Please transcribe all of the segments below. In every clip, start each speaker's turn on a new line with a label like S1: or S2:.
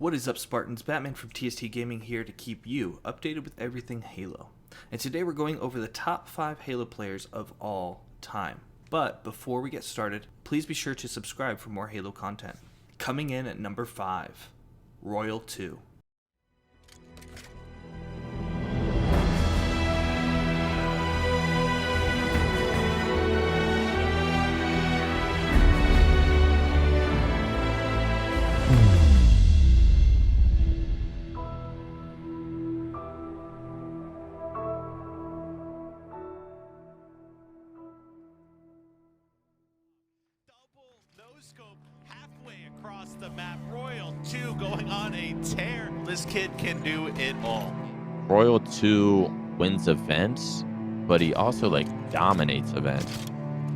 S1: What is up, Spartans? Batman from TST Gaming here to keep you updated with everything Halo. And today we're going over the top 5 Halo players of all time. But before we get started, please be sure to subscribe for more Halo content. Coming in at number 5, Royal 2.
S2: Scope halfway across the map. Royal 2 going on a tear. This kid can do it all.
S3: Royal 2 wins events, but he also dominates events.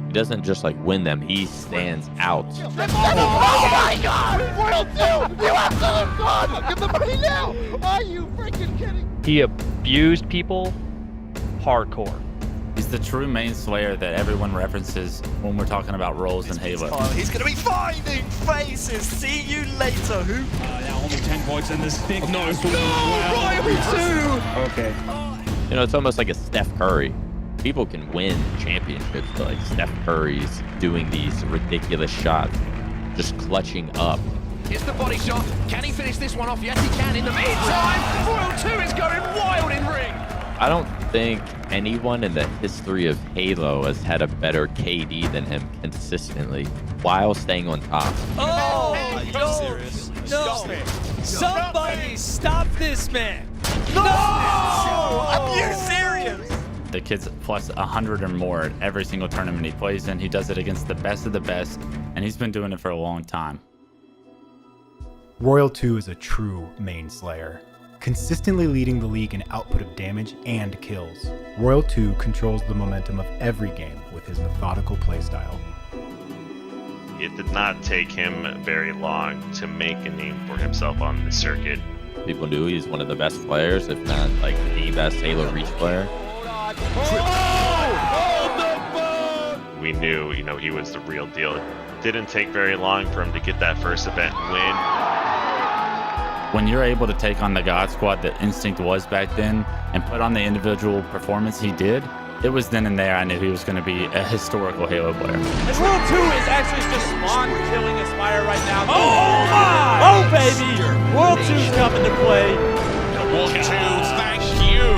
S3: He doesn't just win them, he stands out.
S4: Oh my god! Royal 2! You absolute god! Give the money now! Are you freaking kidding?
S5: He abused people hardcore.
S6: He's the true main slayer that everyone references when we're talking about roles in Halo.
S2: Oh, he's going to be finding faces. See you later. Who?
S7: Now only 10 points in this big. No,
S2: Royal 2!
S7: Okay.
S3: You know, it's almost like a Steph Curry. People can win championships, but Steph Curry's doing these ridiculous shots, just clutching up.
S4: Here's the body shot. Can he finish this one off? Yes, he can. In the meantime, Royal 2 is going wild in ring.
S3: I don't think anyone in the history of Halo has had a better KD than him consistently while staying on top.
S8: Oh,
S2: Are you
S8: no,
S2: serious?
S8: no.
S2: Stop it.
S8: Somebody stop this man.
S2: No! Are you serious?
S6: The kid's plus 100 or more at every single tournament he plays in. He does it against the best of the best, and he's been doing it for a long time.
S9: Royal 2 is a true main slayer, consistently leading the league in output of damage and kills. Royal 2 controls the momentum of every game with his methodical playstyle.
S10: It did not take him very long to make a name for himself on the circuit.
S3: People knew he's one of the best players, if not the best Halo Reach player.
S10: We knew, he was the real deal. It didn't take very long for him to get that first event win.
S6: When you're able to take on the God Squad that Instinct was back then and put on the individual performance he did, it was then and there I knew he was going to be a historical Halo player.
S8: Royal 2 is actually just spawn killing Aspire right now. Oh my! Oh baby! Royal 2's coming to play.
S2: Royal 2, thank you.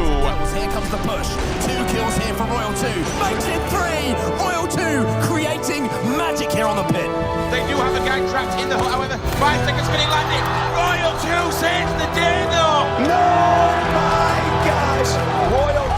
S4: Here comes the push. 2 kills here for Royal 2. Makes it 3. Royal 2 creating magic here on the pit.
S2: They do have a gang trapped in the hole, however. 5 seconds getting landed. Royal 2 sends the dino.
S4: No, my gosh. Royal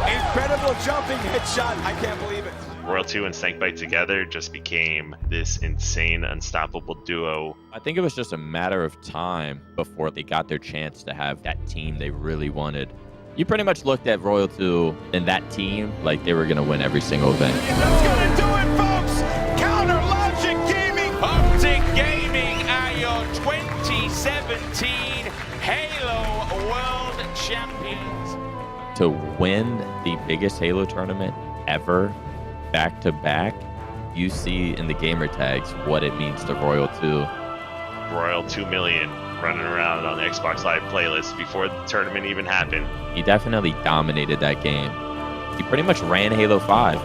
S4: 2, incredible jumping headshot. I can't believe it.
S10: Royal 2 and SNAKEBITE together just became this insane, unstoppable duo.
S3: I think it was just a matter of time before they got their chance to have that team they really wanted. You pretty much looked at Royal 2 and that team like they were going to win every single event.
S2: That's going to do it, folks. Counter Logic Gaming. Optic Gaming are your 2017 Halo World Champions.
S3: To win the biggest Halo tournament ever, back to back, you see in the gamer tags what it means to Royal 2.
S10: Royal 2 million running around on the Xbox Live playlist before the tournament even happened.
S3: He definitely dominated that game. He pretty much ran Halo 5.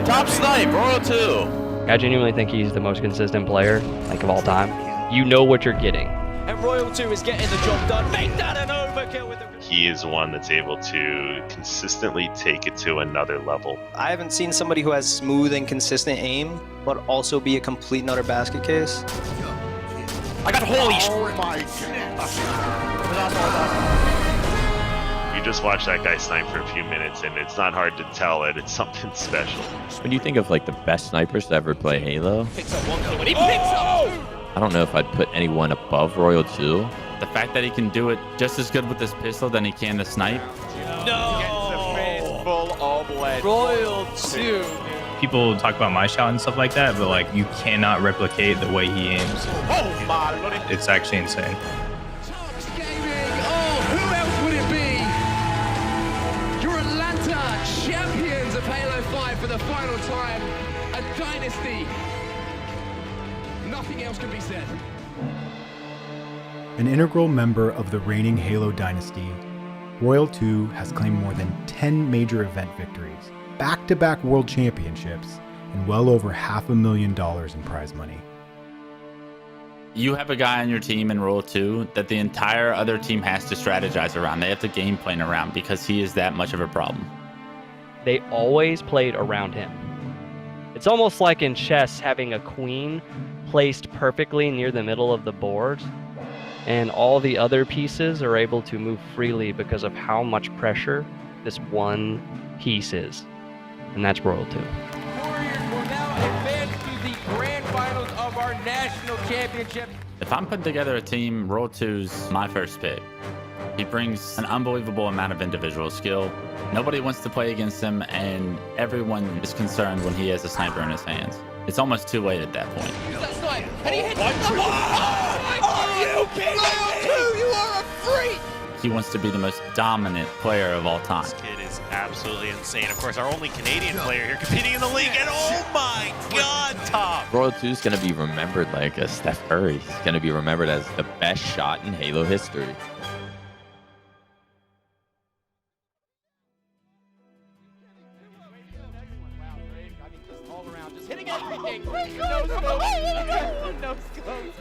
S4: Top snipe, Royal 2.
S5: I genuinely think he's the most consistent player, of all time. You know what you're getting.
S8: And Royal 2 is getting the job done. Make that an overkill with the...
S10: He is one that's able to consistently take it to another level.
S11: I haven't seen somebody who has smooth and consistent aim, but also be a complete and utter basket case.
S4: I got holy
S2: Oh my goodness.
S10: You just watch that guy snipe for a few minutes and it's not hard to tell that it's something special.
S3: When you think of the best snipers to ever play Halo,
S8: Picks up one kill, and he picks up 2!
S3: I don't know if I'd put anyone above Royal 2.
S6: The fact that he can do it just as good with this pistol than he can the snipe.
S8: No!
S2: Gets a face full of lead.
S8: Royal 2.
S7: People talk about my shot and stuff like that, but you cannot replicate the way he aims.
S2: Oh my lordy.
S7: It's actually insane.
S4: Oh, who else would it be? Your Atlanta champions of Halo 5 for the final time. A dynasty. Nothing else can be said.
S9: An integral member of the reigning Halo dynasty, Royal 2 has claimed more than 10 major event victories, back-to-back world championships, and well over $500,000 in prize money.
S6: You have a guy on your team in Royal 2 that the entire other team has to strategize around. They have to game plan around because he is that much of a problem.
S5: They always played around him. It's almost like in chess having a queen placed perfectly near the middle of the board, and all the other pieces are able to move freely because of how much pressure this one piece is. And that's Royal 2.
S8: Warriors will now advance to the grand finals of our national championship.
S6: If I'm putting together a team, Royal 2's my first pick. He brings an unbelievable amount of individual skill. Nobody wants to play against him, and everyone is concerned when he has a sniper in his hands. It's almost too late at that point.
S8: And he hits you are a freak!
S6: He wants to be the most dominant player of all time.
S2: This kid is absolutely insane. Of course, our only Canadian player here competing in the league, and oh my God, Tom!
S3: Royal 2 is going to be remembered like a Steph Curry. He's going to be remembered as the best shot in Halo history.
S8: Hitting everything. No scopes. No scopes.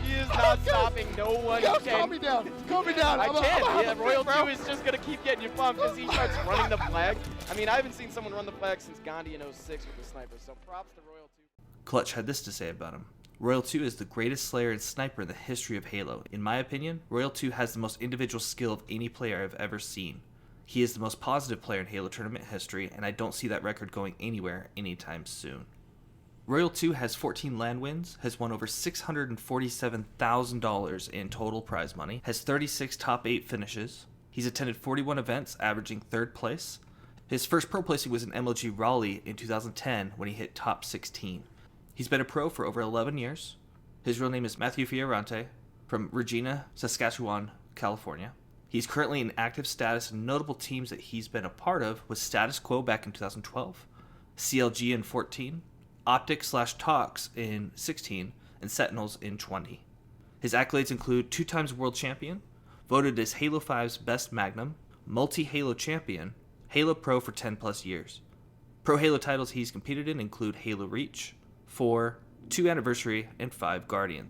S8: He is not stopping. No one can.
S4: Calm me down. Calm me down.
S8: I can't. Yeah, Royal 2 is just going to keep getting you pumped as he starts running the flag. I mean, I haven't seen someone run the flag since Gandhi in 06 with the sniper, so props to Royal 2.
S1: Clutch had this to say about him. Royal 2 is the greatest slayer and sniper in the history of Halo. In my opinion, Royal 2 has the most individual skill of any player I've ever seen. He is the most positive player in Halo tournament history, and I don't see that record going anywhere anytime soon. Royal 2 has 14 LAN wins, has won over $647,000 in total prize money, has 36 top 8 finishes. He's attended 41 events, averaging 3rd place. His first pro placing was in MLG Raleigh in 2010 when he hit top 16. He's been a pro for over 11 years. His real name is Matthew Fiorante from Regina, Saskatchewan, California. He's currently in active status, and notable teams that he's been a part of was Status Quo back in 2012, CLG in 14, Optic/Tox in 16, and Sentinels in 20. His accolades include 2 times world champion, voted as Halo 5's best Magnum, multi-Halo champion, Halo Pro for 10 plus years. Pro Halo titles he's competed in include Halo Reach, 4, 2 Anniversary, and 5 Guardian.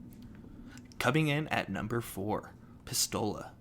S1: Coming in at number 4, PISTOLA.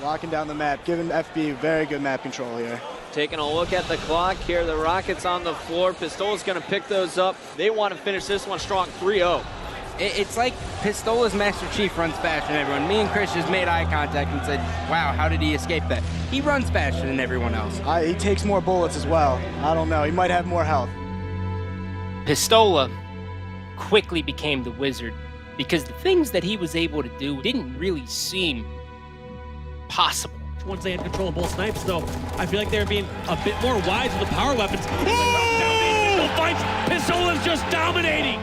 S12: Locking down the map, giving FB very good map control here.
S13: Taking a look at the clock here, the Rockets on the floor. Pistola's going to pick those up. They want to finish this one strong, 3-0.
S14: It's like Pistola's Master Chief runs faster than everyone. Me and Chris just made eye contact and said, wow, how did he escape that? He runs faster than everyone else.
S12: He takes more bullets as well. I don't know, he might have more health.
S15: Pistola quickly became the wizard because the things that he was able to do didn't really seem possible.
S16: Once they had control of both snipes, though, I feel like they're being a bit more wise with the power weapons. Pistola's just dominating.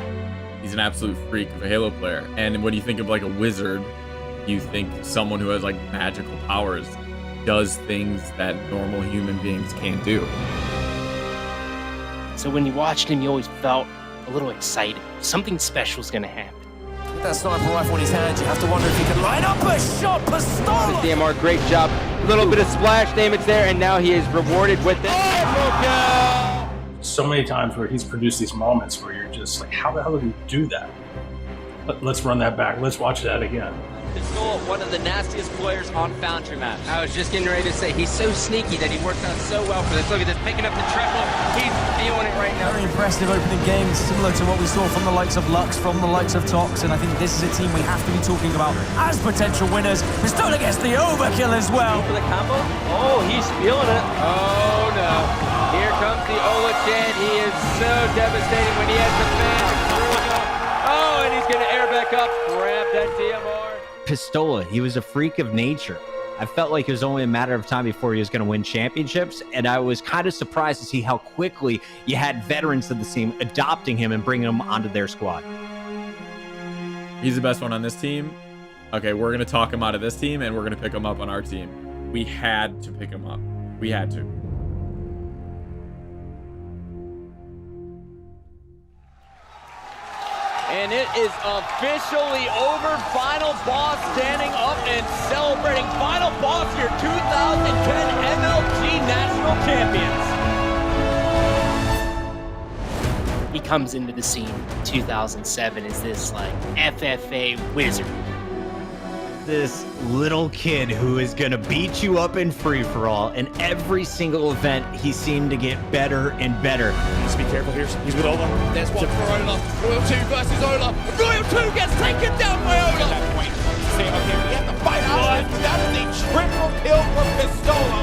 S17: He's an absolute freak of a Halo player. And when you think of like a wizard, you think someone who has like magical powers, does things that normal human beings can't do.
S15: So when you watched him, you always felt a little excited. Something special is going to happen.
S4: With that sniper rifle in his hands, you have to wonder if he can line up a shot. Pistola!
S13: DMR, great job. A little bit of splash damage there, and now he is rewarded with it.
S18: So many times where he's produced these moments where you're just like, how the hell did he do that? Let's run that back. Let's watch that again.
S13: Pistola, one of the nastiest players on Foundry maps.
S14: I was just getting ready to say, he's so sneaky that he worked out so well for this. Look at this, picking up the triple. He's feeling it right now.
S19: Very impressive opening game, similar to what we saw from the likes of Lux, from the likes of Tox, and I think this is a team we have to be talking about as potential winners. Pistola gets the overkill as well.
S13: For the combo? Oh, he's feeling it. Oh, no. Here comes the Ola Chan. He is so devastating when he has the fan. Oh, and he's going to air back up. Grab that DMR.
S20: Pistola. He was a freak of nature. I felt like it was only a matter of time before he was going to win championships, and I was kind of surprised to see how quickly you had veterans of the team adopting him and bringing him onto their squad.
S17: He's the best one on this team. Okay, we're going to talk him out of this team, and we're going to pick him up on our team. We had to pick him up. We had to.
S13: And it is officially over. Final boss standing up and celebrating. Final boss here, 2010 MLG National Champions.
S15: He comes into the scene in 2007 as this like FFA wizard.
S20: This little kid who is going to beat you up in free-for-all. In every single event, he seemed to get better and better.
S21: Needs to be careful here. He's with Ola. There's one for Ola. Royal 2 versus Ola. Royal 2 gets taken down by Ola. At that point, see him up here. He has to fight out. That is a triple kill for Pistola.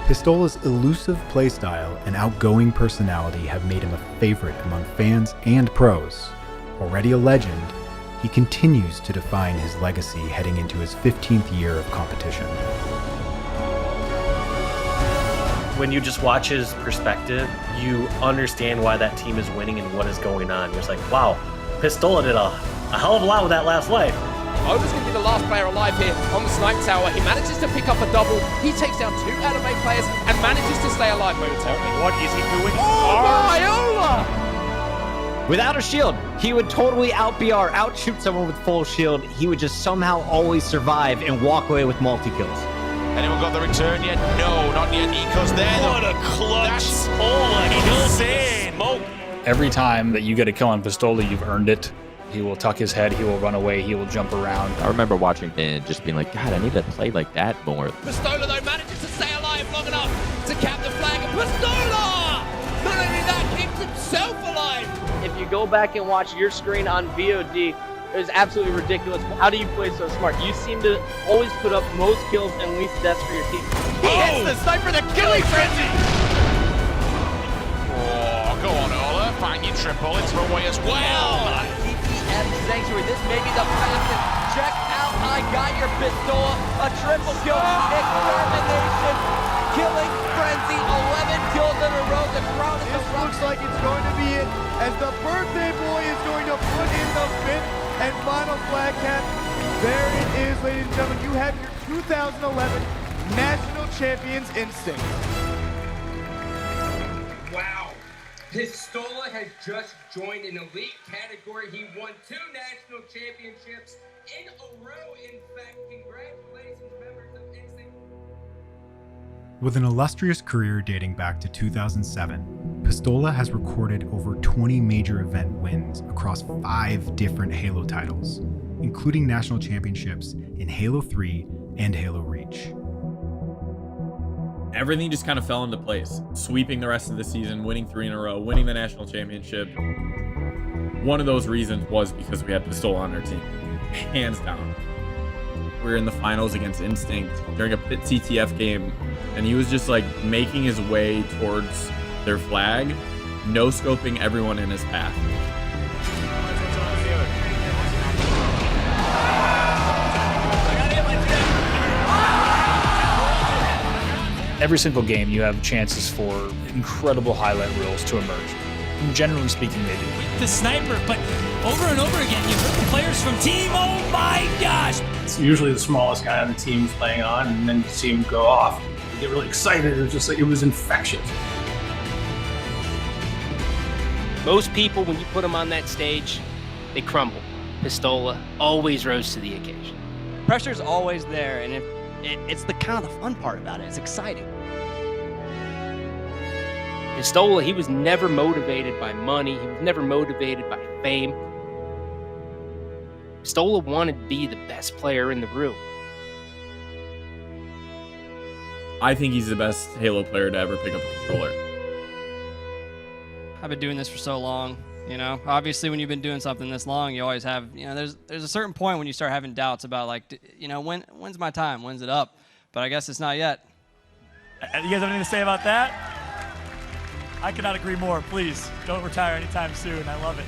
S9: Pistola's elusive playstyle and outgoing personality have made him a favorite among fans and pros. Already a legend, he continues to define his legacy heading into his 15th year of competition.
S22: When you just watch his perspective, you understand why that team is winning and what is going on. You're just like, wow, Pistola did a hell of a lot with that last life.
S13: Ola's going to be the last player alive here on the snipe tower. He manages to pick up a double. He takes down 2 anime players and manages to stay alive.
S21: What is he doing?
S13: Oh my Ola!
S20: Without a shield, he would totally out-BR, outshoot someone with full shield. He would just somehow always survive and walk away with multi-kills.
S2: Anyone got the return yet? No, not yet. Eco's there.
S21: What a clutch.
S2: Smoke.
S23: Every time that you get a kill on Pistola, you've earned it. He will tuck his head, he will run away, he will jump around.
S3: I remember watching and just being like, God, I need to play like that more.
S13: Pistola, though, manages to stay alive long enough to cap the flag. Pistola! Not only that, keeps himself alive.
S5: If you go back and watch your screen on VOD, it was absolutely ridiculous. How do you play so smart? You seem to always put up most kills and least deaths for your team.
S13: He hits the sniper, the killing frenzy!
S2: Oh, go on, Ola. Find your triple. It's away as well.
S13: TTF Sanctuary, this may be the fastest. Check out, I got your Pistola. A triple kill, extermination, killing frenzy, 11 kills in a row. The crowd
S12: This looks like it's going to be it, as the birthday boy is going to put in the 5th and final flag cap. There it is, ladies and gentlemen. You have your 2011 National Champions Instinct.
S14: Wow. Pistola has just joined an elite category. He won 2 national championships in a row. In fact, congratulations, members of Instinct.
S9: With an illustrious career dating back to 2007, Pistola has recorded over 20 major event wins across 5 different Halo titles, including national championships in Halo 3 and Halo Reach.
S17: Everything just kind of fell into place. Sweeping the rest of the season, winning 3 in a row, winning the national championship. One of those reasons was because we had Pistola on our team. Hands down. We were in the finals against Instinct during a pit CTF game, and he was just like making his way towards their flag, no-scoping everyone in his path.
S23: Every single game, you have chances for incredible highlight reels to emerge. And generally speaking, they do.
S24: The sniper, but over and over again, you've heard the players from team, oh my gosh!
S18: It's usually the smallest guy on the team's playing on, and then you see him go off. You get really excited. It was just like, it was infectious.
S15: Most people, when you put them on that stage, they crumble. Pistola always rose to the occasion.
S25: Pressure's always there, and it's the kind of the fun part about it. It's exciting.
S15: Pistola, he was never motivated by money. He was never motivated by fame. Pistola wanted to be the best player in the room.
S17: I think he's the best Halo player to ever pick up a controller.
S25: I've been doing this for so long, you know. Obviously, when you've been doing something this long, you always have, you know, there's a certain point when you start having doubts about, like, you know, when's my time? When's it up? But I guess it's not yet.
S16: You guys have anything to say about that? I cannot agree more. Please, don't retire anytime soon. I love it.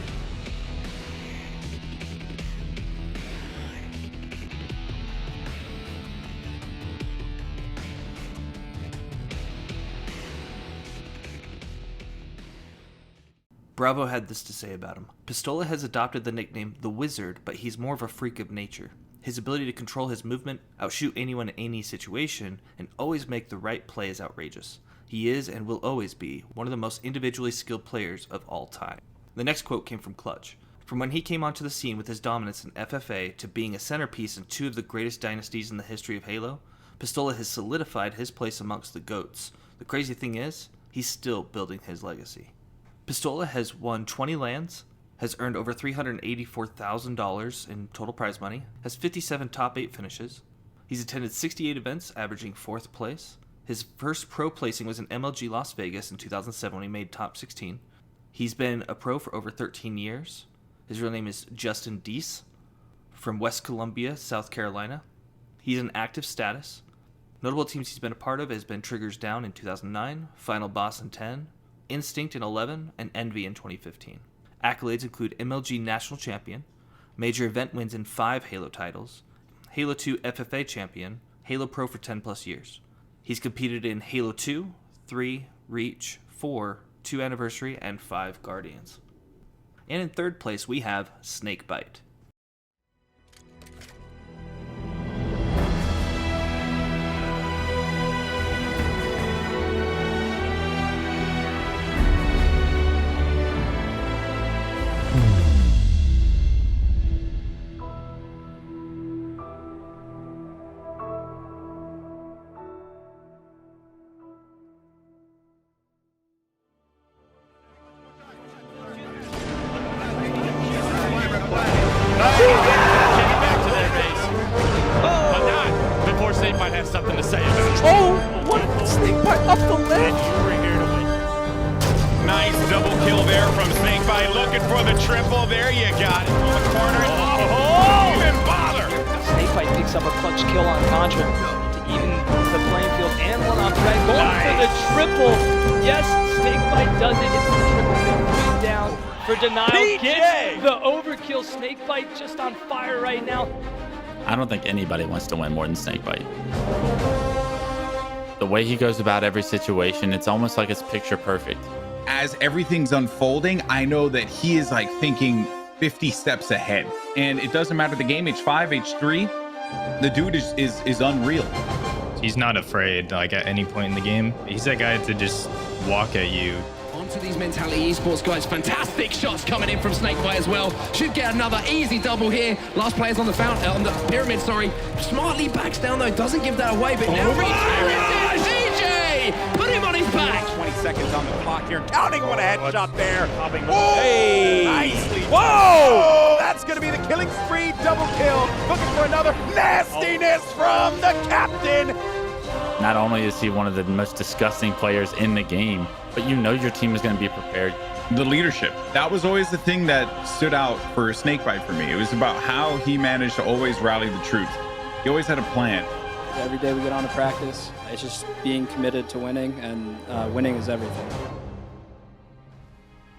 S1: Bravo had this to say about him. Pistola has adopted the nickname The Wizard, but he's more of a freak of nature. His ability to control his movement, outshoot anyone in any situation, and always make the right play is outrageous. He is and will always be one of the most individually skilled players of all time. The next quote came from Clutch. From when he came onto the scene with his dominance in FFA to being a centerpiece in two of the greatest dynasties in the history of Halo, Pistola has solidified his place amongst the GOATs. The crazy thing is, he's still building his legacy. Pistola has won 20 LANs, has earned over $384,000 in total prize money, has 57 top 8 finishes. He's attended 68 events, averaging 4th place. His first pro placing was in MLG Las Vegas in 2007 when he made top 16. He's been a pro for over 13 years. His real name is Justin Deese, from West Columbia, South Carolina. He's in active status. Notable teams he's been a part of has been Triggers Down in 2009, Final Boss in 10, Instinct in 11, and Envy in 2015. Accolades include MLG National Champion, major event wins in 5 Halo titles, Halo 2 FFA Champion, Halo Pro for 10 plus years. He's competed in Halo 2, 3, Reach, 4, 2 Anniversary, and 5 Guardians. And in third place, we have Snakebite.
S25: Snakebite just on fire right now.
S6: I don't think anybody wants to win more than Snakebite. The way he goes about every situation, it's almost like it's picture perfect.
S7: As everything's unfolding, I know that he is like thinking 50 steps ahead. And it doesn't matter the game, H5, H3, the dude is unreal.
S8: He's not afraid, like at any point in the game. He's that guy to just walk at you.
S10: To these Mentality Esports guys, fantastic shots coming in from Snakebite as well. Should get another easy double here. Last player's on the pyramid, sorry. Smartly backs down though, doesn't give that away, but now experiences DJ! Put him on his back!
S21: 20 seconds on the clock here, counting what a headshot there. Whoa! Hey! Nicely. Whoa! That's gonna be the killing spree, double kill. Looking for another nastiness from the captain.
S6: Not only is he one of the most disgusting players in the game, but you know your team is going to be prepared.
S7: The leadership, that was always the thing that stood out for Snakebite for me. It was about how he managed to always rally the troops. He always had a plan.
S11: Every day we get on to practice, it's just being committed to winning, and winning is everything.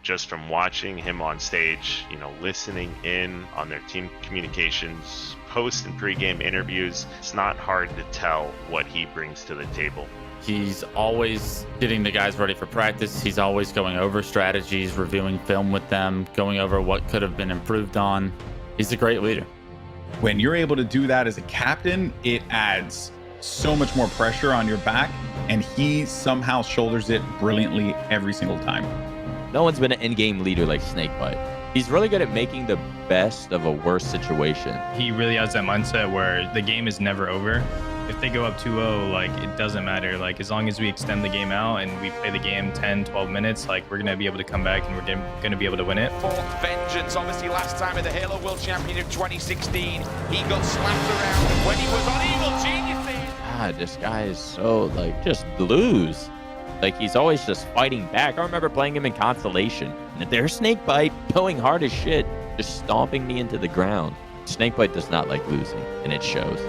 S26: Just from watching him on stage, you know, listening in on their team communications, post and pre-game interviews, it's not hard to tell what he brings to the table.
S6: He's always getting the guys ready for practice. He's always going over strategies, reviewing film with them, going over what could have been improved on. He's a great leader.
S7: When you're able to do that as a captain, it adds so much more pressure on your back, and he somehow shoulders it brilliantly every single time.
S3: No one's been an in-game leader like Snakebite. He's really good at making the best of a worse situation.
S8: He really has that mindset where the game is never over. If they go up 2-0, like, it doesn't matter. Like, as long as we extend the game out and we play the game 10, 12 minutes, like, we're going to be able to come back and we're going to be able to win it.
S2: Vengeance, obviously last time at the Halo World Champion in 2016, he got slapped around when he was on Evil Geniuses.
S3: God, this guy is so, like, just lose. Like, he's always just fighting back. I remember playing him in Constellation. And there's Snakebite going hard as shit, just stomping me into the ground. Snakebite does not like losing, and it shows.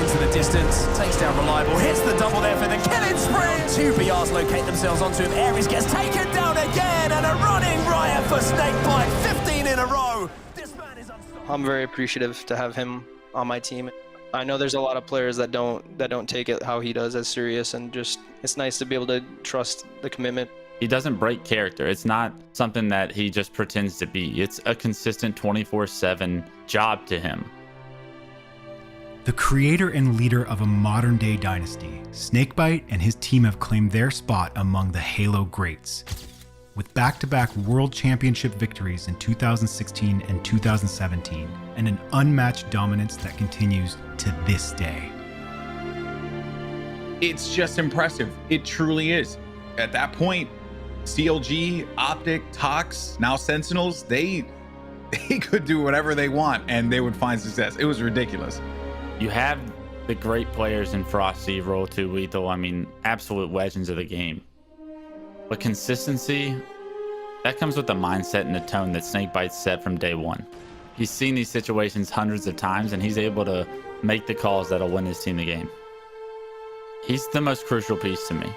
S19: Into the distance, takes down Reliable, hits the double there for the killing spree. 2 BRs locate themselves onto him. Ares gets taken down again, and a running riot for Snakebite, 15 in a row. This man is unstoppable.
S11: I'm very appreciative to have him on my team. I know there's a lot of players that don't take it how he does as serious, and just it's nice to be able to trust the commitment.
S6: He doesn't break character. It's not something that he just pretends to be. It's a consistent 24/7 job to him.
S9: The creator and leader of a modern-day dynasty, SNAKEBITE and his team have claimed their spot among the Halo greats. With back-to-back World Championship victories in 2016 and 2017, and an unmatched dominance that continues to this day.
S7: It's just impressive. It truly is. At that point, CLG, Optic, Tox, now Sentinels, they could do whatever they want and they would find success. It was ridiculous.
S6: You have the great players in Frosty, Roll 2, Lethul. I mean, absolute legends of the game. But consistency, that comes with the mindset and the tone that SNAKEBITE set from day one. He's seen these situations hundreds of times, and he's able to make the calls that'll win his team the game. He's the most crucial piece to me.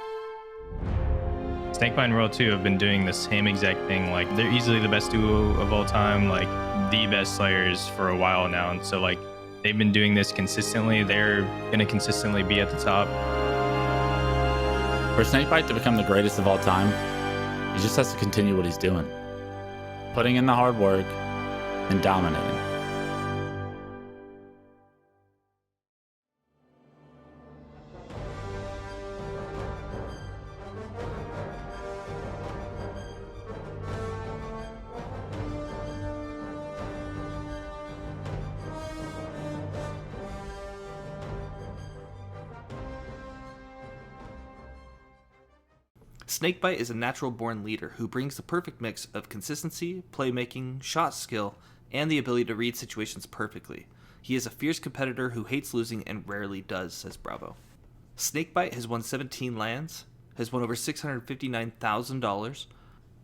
S8: SNAKEBITE and Royal 2 have been doing the same exact thing. Like, they're easily the best duo of all time, like the best players for a while now. And so, like, they've been doing this consistently. They're going to consistently be at the top.
S6: For SNAKEBITE to become the greatest of all time, he just has to continue what he's doing. Putting in the hard work and dominating.
S1: SNAKEBITE is a natural-born leader who brings the perfect mix of consistency, playmaking, shot skill, and the ability to read situations perfectly. He is a fierce competitor who hates losing and rarely does, says Bravo. SNAKEBITE has won 17 LANs, has won over $659,000,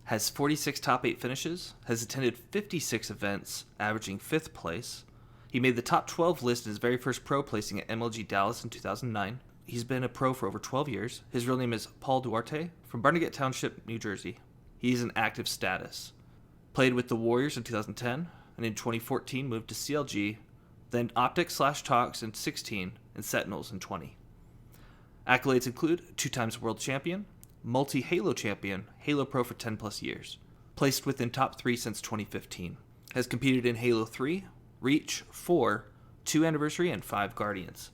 S1: has 46 top 8 finishes, has attended 56 events, averaging 5th place. He made the top 12 list in his very first pro placing at MLG Dallas in 2009. He's been a pro for over 12 years. His real name is Paul Duarte from Barnegat Township, New Jersey. He's in active status. Played with the Warriors in 2010, and in 2014 moved to CLG, then Optic/Tox in 16, and Sentinels in 20. Accolades include 2 times world champion, multi-Halo champion, Halo Pro for 10 plus years. Placed within top 3 since 2015. Has competed in Halo 3, Reach, 4, 2 Anniversary, and 5 Guardians.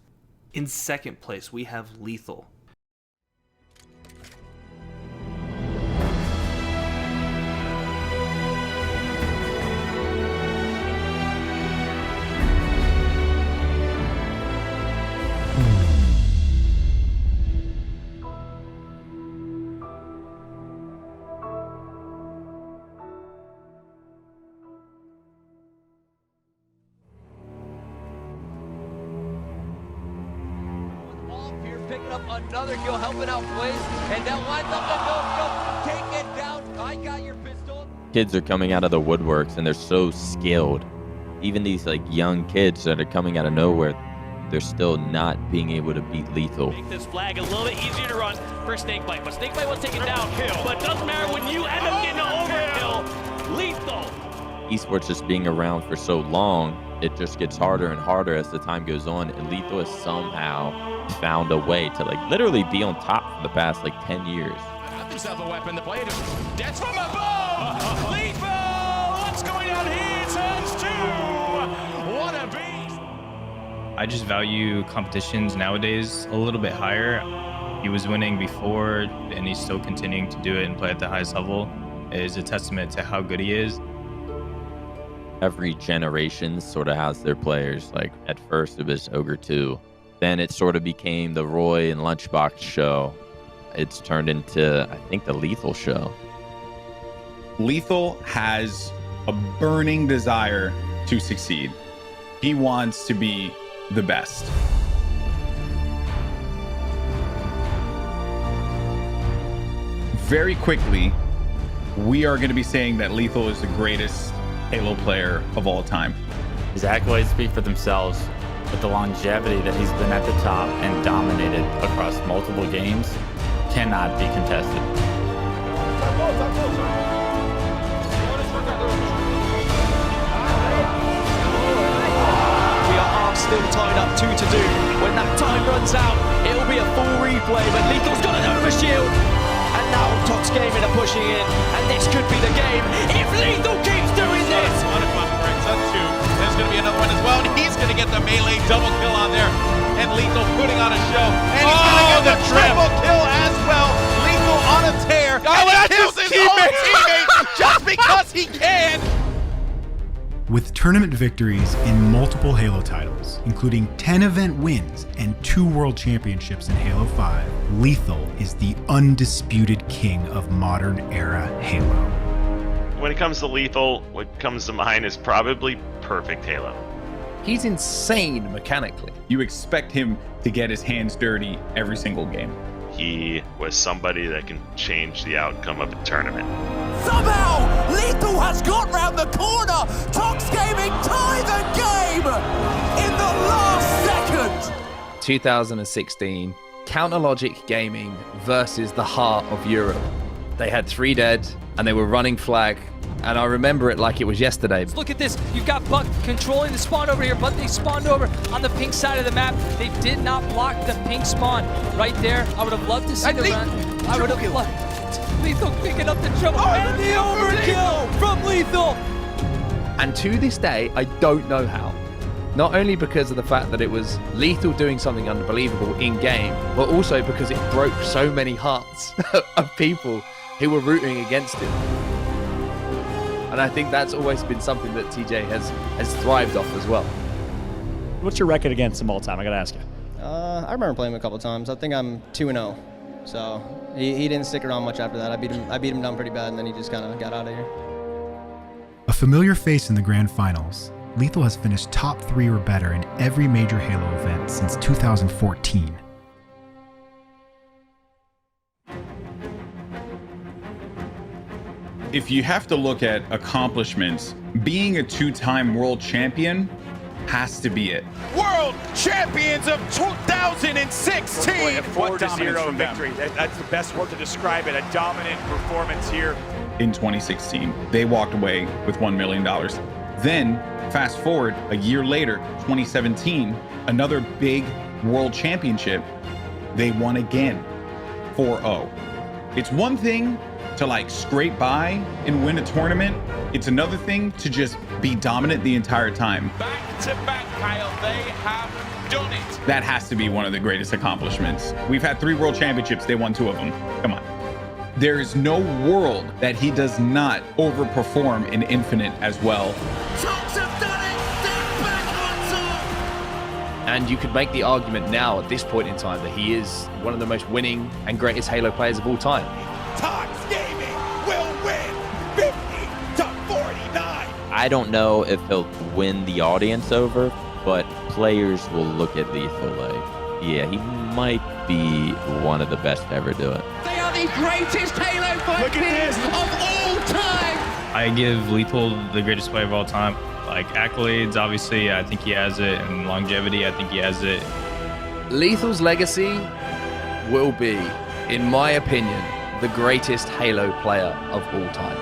S1: In second place, we have LETHUL.
S10: Picking up another kill, helping out Blaze, and that lines up the no-scope. Take it down. I got your pistol.
S3: Kids are coming out of the woodworks and they're so skilled. Even these like young kids that are coming out of nowhere, they're still not being able to beat LETHUL.
S4: Make this flag a little bit easier to run for SNAKEBITE, but SNAKEBITE was taken down. But it doesn't matter when you end up getting an overkill. LETHUL.
S3: Esports just being around for so long, it just gets harder and harder as the time goes on, and LETHUL has somehow found a way to like literally be on top for the past like 10 years.
S2: Got himself a weapon to play. Death from above! LETHUL! What's going on here? Turns 2! What a beast!
S8: I just value competitions nowadays a little bit higher. He was winning before, and he's still continuing to do it and play at the highest level. It is a testament to how good he is.
S3: Every generation sort of has their players. Like at first it was OGRE 2. Then it sort of became the Roy and Lunchbox show. It's turned into, I think, the LETHUL show.
S7: LETHUL has a burning desire to succeed. He wants to be the best. Very quickly, we are going to be saying that LETHUL is the greatest Halo player of all time.
S6: His accolades speak for themselves, but the longevity that he's been at the top and dominated across multiple games cannot be contested.
S5: We are still tied up 2 to do. When that time runs out, it'll be a full replay, but LETHUL's got an overshield. And now Tox Gaming are pushing in, and this could be the game if Lethul keeps doing this.
S2: There's going to be another one as well, and he's going to get the melee double kill on there. And Lethul putting on a show, and he's going to get the triple kill as well. Lethul on a tear, and he kills his own teammate just because he can.
S9: With tournament victories in multiple Halo titles, including 10 event wins and 2 world championships in Halo 5, LETHUL is the undisputed king of modern era Halo.
S26: When it comes to LETHUL, what comes to mind is probably perfect Halo.
S7: He's insane mechanically. You expect him to get his hands dirty every single game.
S26: He was somebody that can change the outcome of a tournament.
S19: Somehow, LETHUL has got round the corner. Tox Gaming tie the game in the last second.
S12: 2016, Counterlogic Gaming versus the heart of Europe. They had 3 dead, and they were running flag, and I remember it like it was yesterday.
S4: Look at this. You've got Buck controlling the spawn over here, but they spawned over on the pink side of the map. They did not block the pink spawn right there. I would have loved to see the run. I would have loved LETHUL picking up the trouble and the overkill from LETHUL.
S12: And to this day, I don't know how. Not only because of the fact that it was LETHUL doing something unbelievable in-game, but also because it broke so many hearts of people who were rooting against him. And I think that's always been something that TJ has thrived off as well.
S16: What's your record against him all time? I gotta ask you.
S11: I remember playing him a couple times. I think I'm 2-0. So he didn't stick around much after that. I beat him down pretty bad, and then he just kind of got out of here.
S9: A familiar face in the grand finals, LETHUL has finished top 3 or better in every major Halo event since 2014.
S7: If you have to look at accomplishments, being a 2-time world champion has to be it.
S21: World champions of 2016. Boy, a 4-0 victory. That's the best word to describe it. A dominant performance here.
S7: In 2016, they walked away with $1 million. Then, fast forward a year later, 2017, another big world championship, they won again, 4-0. It's one thing to like scrape by and win a tournament. It's another thing to just be dominant the entire time.
S2: Back to back, Kyle, they have done it.
S7: That has to be one of the greatest accomplishments. We've had 3 world championships, they won 2 of them. Come on. There is no world that he does not overperform in Infinite as well.
S12: And you could make the argument now at this point in time that he is one of the most winning and greatest Halo players of all time.
S21: Tox Gaming will win 50-49.
S3: I don't know if he'll win the audience over, but players will look at LETHUL like, yeah, he might be one of the best to ever do it.
S10: They are the greatest Halo 5 players of all time.
S8: I give LETHUL the greatest player of all time. Like accolades, obviously, I think he has it, and longevity, I think he has it.
S12: LETHUL's legacy will be, in my opinion, the greatest Halo player of all time.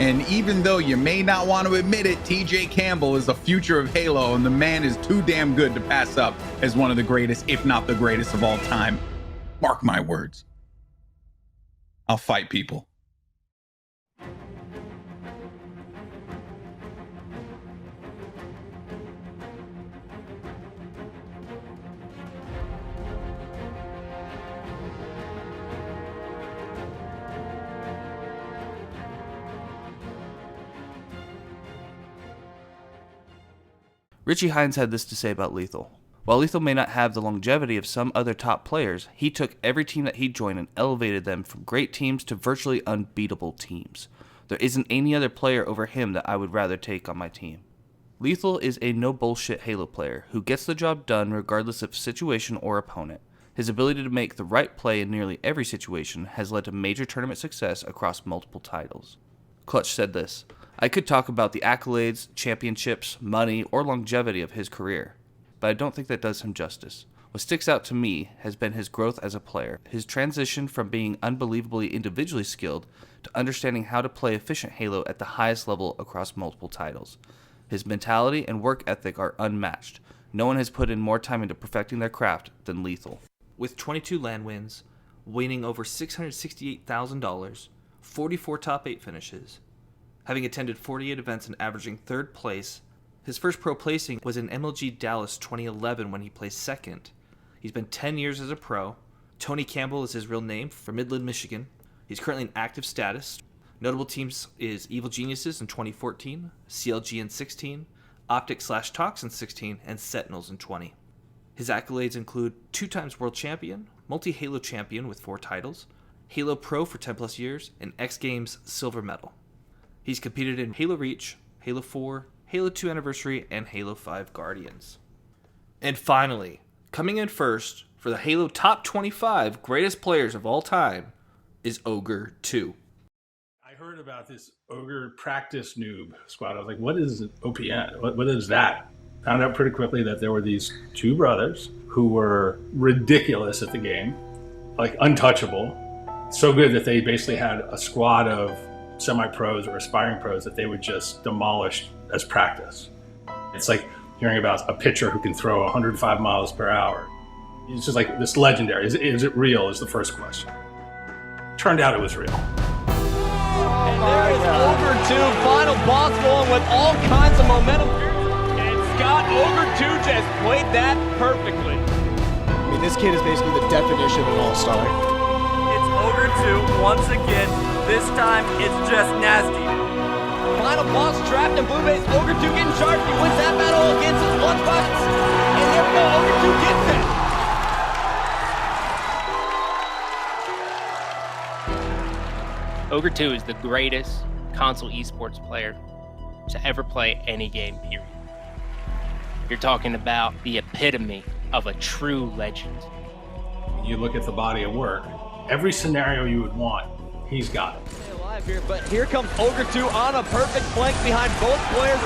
S7: And even though you may not want to admit it, TJ Campbell is the future of Halo, and the man is too damn good to pass up as one of the greatest, if not the greatest of all time. Mark my words. I'll fight people.
S1: Richie Hines had this to say about LETHUL. While LETHUL may not have the longevity of some other top players, he took every team that he joined and elevated them from great teams to virtually unbeatable teams. There isn't any other player over him that I would rather take on my team. LETHUL is a no-bullshit Halo player who gets the job done regardless of situation or opponent. His ability to make the right play in nearly every situation has led to major tournament success across multiple titles. Clutch said this, "I could talk about the accolades, championships, money, or longevity of his career, but I don't think that does him justice. What sticks out to me has been his growth as a player, his transition from being unbelievably individually skilled to understanding how to play efficient Halo at the highest level across multiple titles. His mentality and work ethic are unmatched. No one has put in more time into perfecting their craft than LETHUL." With 22 LAN wins, winning over $668,000, 44 top 8 finishes. Having attended 48 events and averaging 3rd place, his first pro placing was in MLG Dallas 2011 when he placed 2nd. He's been 10 years as a pro. Tony Campbell is his real name, from Midland, Michigan. He's currently in active status. Notable teams is Evil Geniuses in 2014, CLG in 16, Optic/Tox in 16, and Sentinels in 20. His accolades include 2 times world champion, multi-Halo champion with 4 titles, Halo Pro for 10 plus years, and X Games silver medal. He's competed in Halo Reach, Halo 4, Halo 2 Anniversary, and Halo 5 Guardians. And finally, coming in first for the Halo Top 25 Greatest Players of All Time is OGRE 2.
S18: I heard about this OGRE practice noob squad. I was like, what is OPN? What is that? Found out pretty quickly that there were these 2 brothers who were ridiculous at the game, like untouchable. So good that they basically had a squad of semi-pros or aspiring pros that they would just demolish as practice. It's like hearing about a pitcher who can throw 105 miles per hour. It's just like this legendary. Is it real is the first question. Turned out it was real.
S5: And there is OGRE 2, final boss going with all kinds of momentum. And Scott, OGRE 2 just played that perfectly.
S13: I mean, this kid is basically the definition of an all-star.
S5: It's OGRE 2 once again. This time, it's just nasty. Final boss trapped in blue base. OGRE 2 getting charged. He wins that battle against his lunchbox. And there we go. OGRE 2 gets it.
S15: OGRE 2 is the greatest console esports player to ever play any game, period. You're talking about the epitome of a true legend.
S18: You look at the body of work, every scenario you would want, he's got it.
S5: Alive here, but here comes OGRE 2 on a perfect flank behind both players.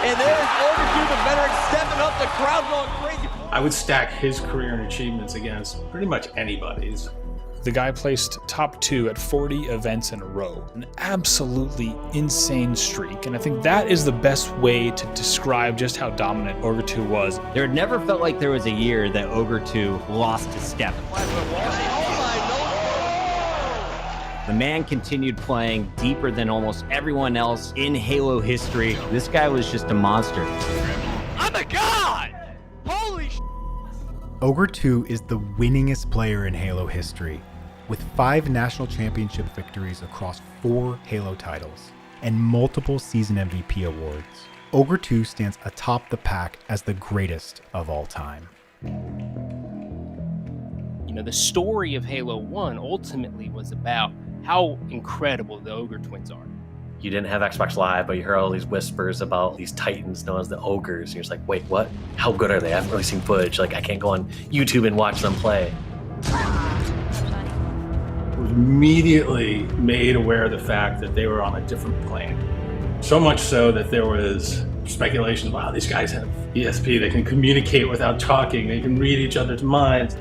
S5: And there's OGRE 2, the veteran, stepping up, the crowd going crazy.
S18: I would stack his career and achievements against pretty much anybody's.
S14: The guy placed top 2 at 40 events in a row. An absolutely insane streak, and I think that is the best way to describe just how dominant OGRE 2 was.
S20: There never felt like there was a year that OGRE 2 lost a step. The man continued playing deeper than almost everyone else in Halo history. This guy was just a monster.
S5: I'm a god! Holy sh**!
S9: OGRE 2 is the winningest player in Halo history, with 5 national championship victories across 4 Halo titles and multiple season MVP awards. OGRE 2 stands atop the pack as the greatest of all time.
S15: You know, the story of Halo 1 ultimately was about how incredible the OGRE twins are.
S22: You didn't have Xbox Live, but you heard all these whispers about these titans known as the Ogres. And you're just like, wait, what? How good are they? I haven't really seen footage. Like, I can't go on YouTube and watch them play.
S18: Was immediately made aware of the fact that they were on a different plane. So much so that there was speculation, wow, these guys have ESP, they can communicate without talking, they can read each other's minds.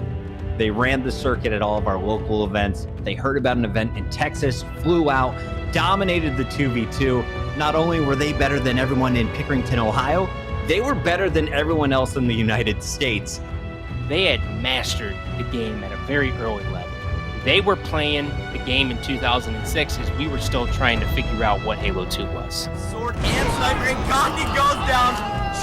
S20: They ran the circuit at all of our local events. They heard about an event in Texas, flew out, dominated the 2v2. Not only were they better than everyone in Pickerington, Ohio, they were better than everyone else in the United States.
S15: They had mastered the game at a very early level. They were playing the game in 2006 as we were still trying to figure out what Halo 2 was.
S5: Sword and sniper, and Gandhi goes down,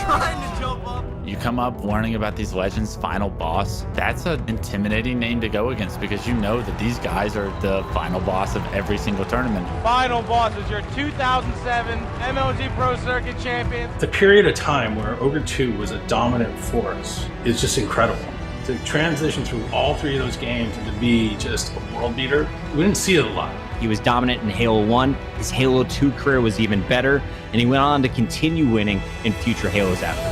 S5: trying to jump up.
S6: You come up learning about these legends, final boss. That's an intimidating name to go against because you know that these guys are the final boss of every single tournament.
S23: Final boss is your 2007 MLG Pro Circuit champion.
S18: The period of time where OGRE 2 was a dominant force is just incredible. To transition through all 3 of those games and to be just a world beater, we didn't see it a lot.
S20: He was dominant in Halo 1, his Halo 2 career was even better, and he went on to continue winning in future Halos after.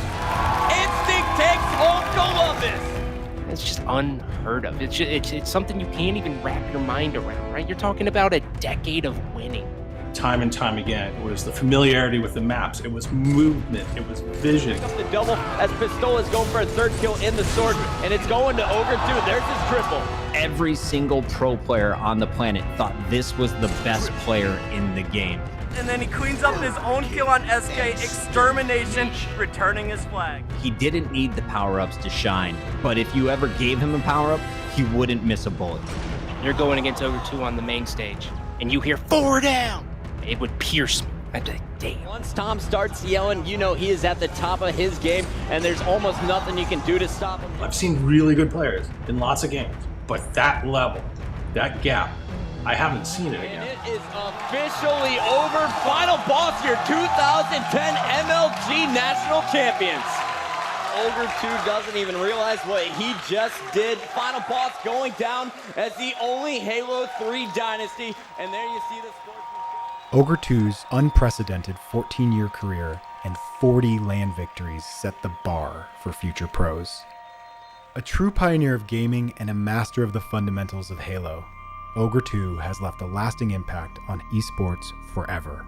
S5: Instinct takes home Columbus!
S15: It's just unheard of. It's something you can't even wrap your mind around, right? You're talking about a decade of winning.
S18: Time and time again, it was the familiarity with the maps, it was movement, it was vision.
S5: Pick up the double as PISTOLA is going for a 3rd kill in the sword, and it's going to OGRE 2. There's his triple.
S20: Every single pro player on the planet thought this was the best player in the game.
S5: And then he cleans up his own kill on SK, Extermination, returning his flag.
S20: He didn't need the power-ups to shine, but if you ever gave him a power-up, he wouldn't miss a bullet.
S15: You're going against Ogre 2 on the main stage, and you hear 4 down. It would pierce me. I'd be like, damn.
S5: Once Tom starts yelling, you know he is at the top of his game, and there's almost nothing you can do to stop him.
S18: I've seen really good players in lots of games, but that level, that gap, I haven't seen it again.
S5: And it is officially over. Final boss here, 2010 MLG National Champions. Ogre 2 doesn't even realize what he just did. Final boss going down as the only Halo 3 dynasty. And there you see the sportsmanship.
S9: Ogre 2's unprecedented 14-year career and 40 LAN victories set the bar for future pros. A true pioneer of gaming and a master of the fundamentals of Halo, Ogre 2 has left a lasting impact on esports forever.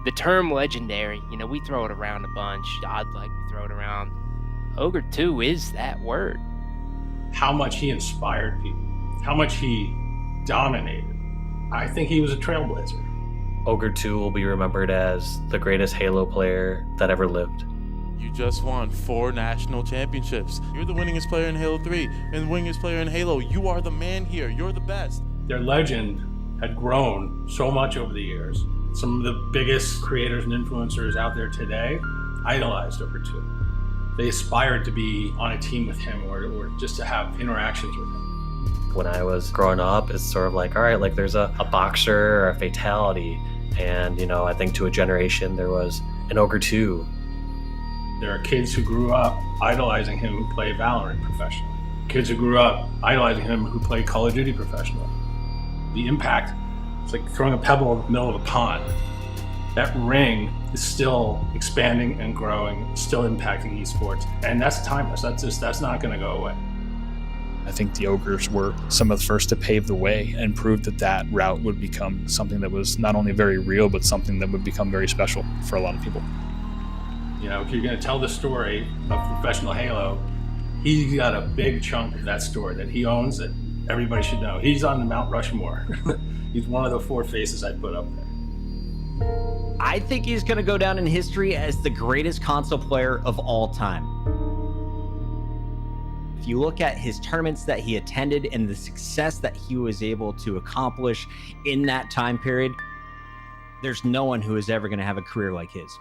S15: The term legendary, you know, we throw it around a bunch. Godlike, we throw it around. Ogre 2 is that word.
S18: How much he inspired people, how much he dominated. I think he was a trailblazer.
S22: Ogre 2 will be remembered as the greatest Halo player that ever lived.
S4: You just won 4 national championships. You're the winningest player in Halo 3 and the winningest player in Halo. You are the man here. You're the best.
S18: Their legend had grown so much over the years. Some of the biggest creators and influencers out there today idolized Ogre 2. They aspired to be on a team with him or just to have interactions with him.
S22: When I was growing up, it's sort of like, all right, like there's a boxer or a fatality. And, you know, I think to a generation there was an Ogre 2.
S18: There are kids who grew up idolizing him who play Valorant professionally. Kids who grew up idolizing him who play Call of Duty professionally. The impact, it's like throwing a pebble in the middle of a pond. That ring is still expanding and growing, still impacting esports. And that's timeless. That's not gonna go away.
S14: I think the Ogres were some of the first to pave the way and prove that that route would become something that was not only very real, but something that would become very special for a lot of people.
S18: You know, if you're gonna tell the story of professional Halo, he's got a big chunk of that story that he owns that everybody should know. He's on the Mount Rushmore. He's one of the 4 faces I'd put up there.
S20: I think he's going to go down in history as the greatest console player of all time. If you look at his tournaments that he attended and the success that he was able to accomplish in that time period, there's no one who is ever going to have a career like his.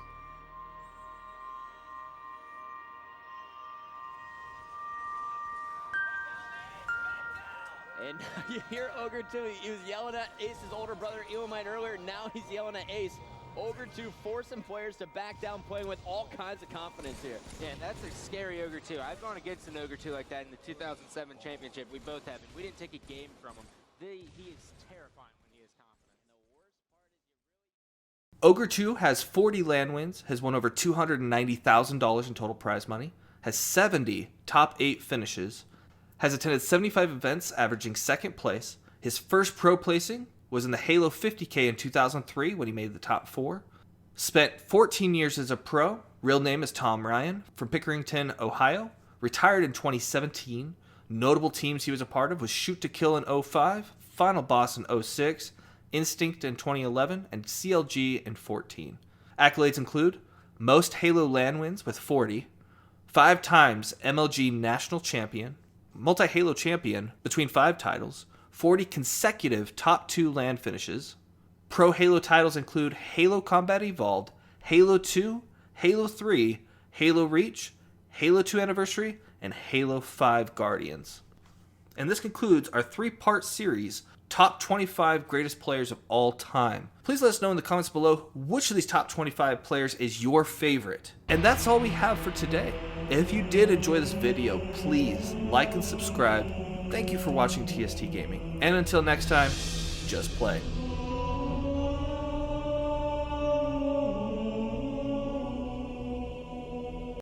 S5: And you hear Ogre 2, he was yelling at Ace's older brother Elamite earlier, now he's yelling at Ace. Ogre 2 forcing players to back down, playing with all kinds of confidence here.
S23: Yeah, that's a scary Ogre 2. I've gone against an Ogre 2 like that in the 2007 championship. We both have, and we didn't take a game from him. He is terrifying when he is confident.
S1: Ogre 2 has 40 LAN wins, has won over $290,000 in total prize money, has 70 top 8 finishes, has attended 75 events averaging 2nd place. His first pro placing was in the Halo 50K in 2003 when he made the top 4. Spent 14 years as a pro. Real name is Tom Ryan, from Pickerington, Ohio. Retired in 2017. Notable teams he was a part of was Shoot to Kill in 05, Final Boss in 06, Instinct in 2011, and CLG in 14. Accolades include most Halo LAN wins with 40, 5 times MLG National Champion, multi-Halo champion between 5 titles, 40 consecutive top 2 LAN finishes. Pro Halo titles include Halo Combat Evolved, Halo 2, Halo 3, Halo Reach, Halo 2 Anniversary, and Halo 5 Guardians. And this concludes our 3-part series, Top 25 Greatest Players of All Time. Please let us know in the comments below which of these top 25 players is your favorite. And that's all we have for today. If you did enjoy this video, please like and subscribe. Thank you for watching TST Gaming. And until next time, just play.